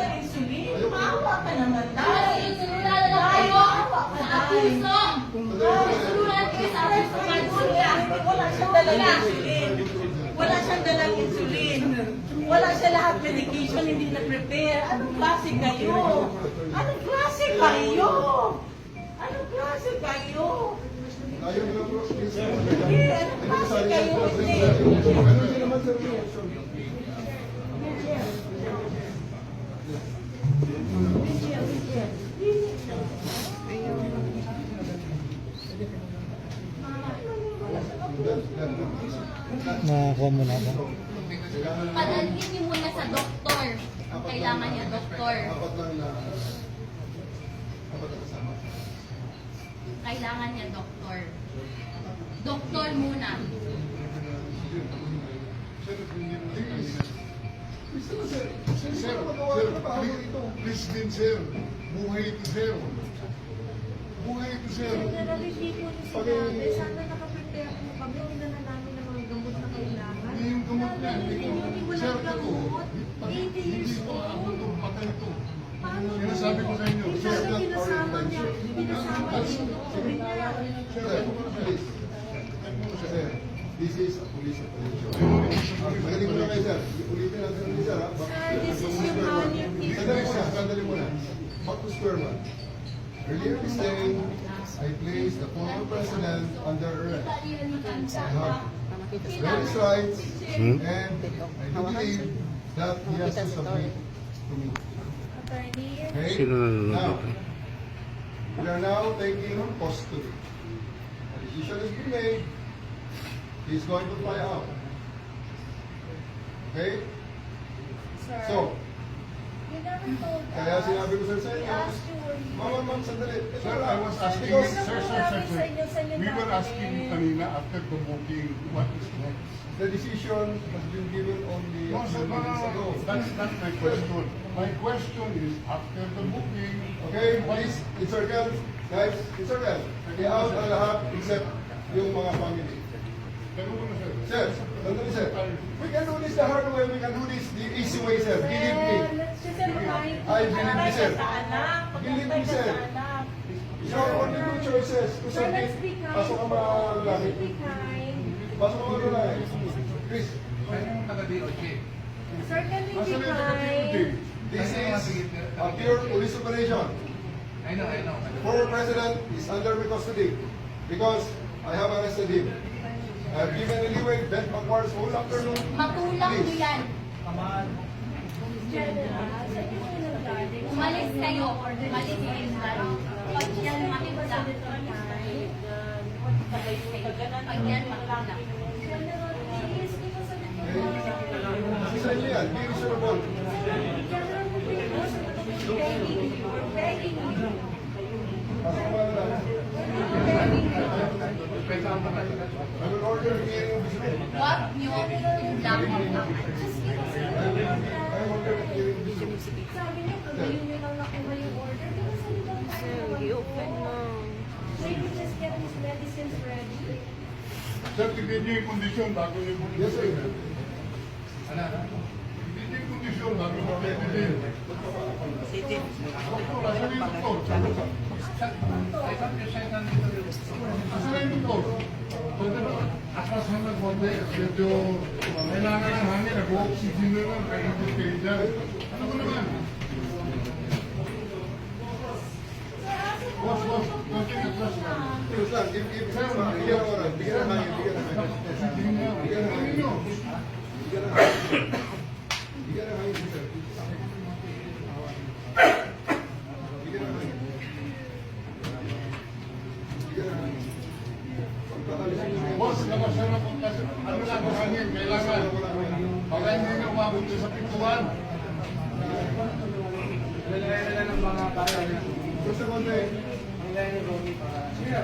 ng insulin. Maawa ka naman, Day. Sinulat na kayo sa abuso. Sinulat kayo sa abuso. Wala siyang dalang insulin. Wala siyang dalang insulin. Wala siya lahat medication, hindi na-prepare. Anong klase kayo? Anong klase kayo? Anong klase kayo? Ayaw nila bro. Hindi, anong klase kayo? Hindi. Ganun din naman sir. Nakakuha mo na ba? Padalhin niyo muna sa doktor. Ang kailangan niya, doktor. Apat lang na kasama. Kailangan niya, doktor. Doktor muna. Please din sir. Buhay ito sir. Buhay ito sir. Generally, di po ni sinabi, sana nakaprepare po kami, hindi na namin ng mga gamot na kailangan. Hindi yung gamot na. Hindi ko Sir, lang gamot. 80 years old. Patay ito. Paano po? Sinasabi ko sa inyo, Hindi sir, sana not pinasama our niya. Pinasama niya yung doktor niya. Sir, please. Sir, this is a police operation. Magaling mo na kayo sir. Ulitin natin ulit sir. Sir, this is humanity. Sandali muna. Back to square one. Earlier this day, I placed the former president under arrest. I have various rights and I do believe that he has to submit to me. Attorney, Okay? Sino nanonood Now, dito? we are now taking custody. A decision has been made. He is going to fly out. Okay? sir, So, you never told us. kaya sinabi ko sir sa We inyo, asked you where you ma'am, sandali. Sir, I was asking Because- you, sir, we were asking you kanina after the booking, what is next? The decision has been given only a No, few sir, minutes ago. that's not my question. My question is, after the booking, Okay, please, encircle. Guys, encircle. I-out ang lahat except yung mga family. ganun mo na, sir. Sir, sandali sir. We can do this the hard way, we can do this the easy way, sir. Believe me. Let's just remind I believe me, sir. Sa anak. Believe me, Pagkantay ka sir. sa anak. Your only two choices. Kung Sir, let's sabi, be kind. pasok ang mga lalaki. Let's be kind. Pasok ang mga lalaki. Chris, Sir, can we Nasa be na yung taga-building? kind? this is a pure police operation. I know. Former president is under my custody because I have arrested him. I have given a leeway, bent backwards whole afternoon. Matulang nyo yan. General, sa inyo po ng garden. Umalis kayo. Umalis kayo dyan. Pag yan makita. Pag yan makita. General, please, give us a little Isa niyo yan, be reasonable. General, please, we're begging you. We're begging you. Pasok ang mga lalaki. I will order a hearing visible. Huwag nyo ulang. Just give us a I little will order a hearing visible. Sabi niyo, kung ngayon nyo lang nakuha yung order, give us a little time. i-open mo. Maybe just get his medicines ready. Sir, tignan niyo yung kondisyon bago niyo booking. Yes, sir. Tignan niyo yung kondisyon bago niyo booking. Asan yung doktor? Asan yung doktor? Akas ang nag-order. Medyo kailangan ng hangin. Nag-oxygen na lang. Kaya hindi kayo dyan. Ano mo naman? Boss, konting atras lang. Please lang, give bigyan ng oras. Bigyan ng hangin, bigyan ng hangin. Sige nga. Bigyan ng hangin. Ano? Bigyan ng hangin. Bigyan ng hangin, sir. Bigyan ng hangin. Bigyan ng hangin. Pagkakalisin niyo. Boss, labas na lang kung kasi ano lang ang hangin, kailangan. Baka hindi na umabot sa pintuan. Gusto ko na eh. Sige.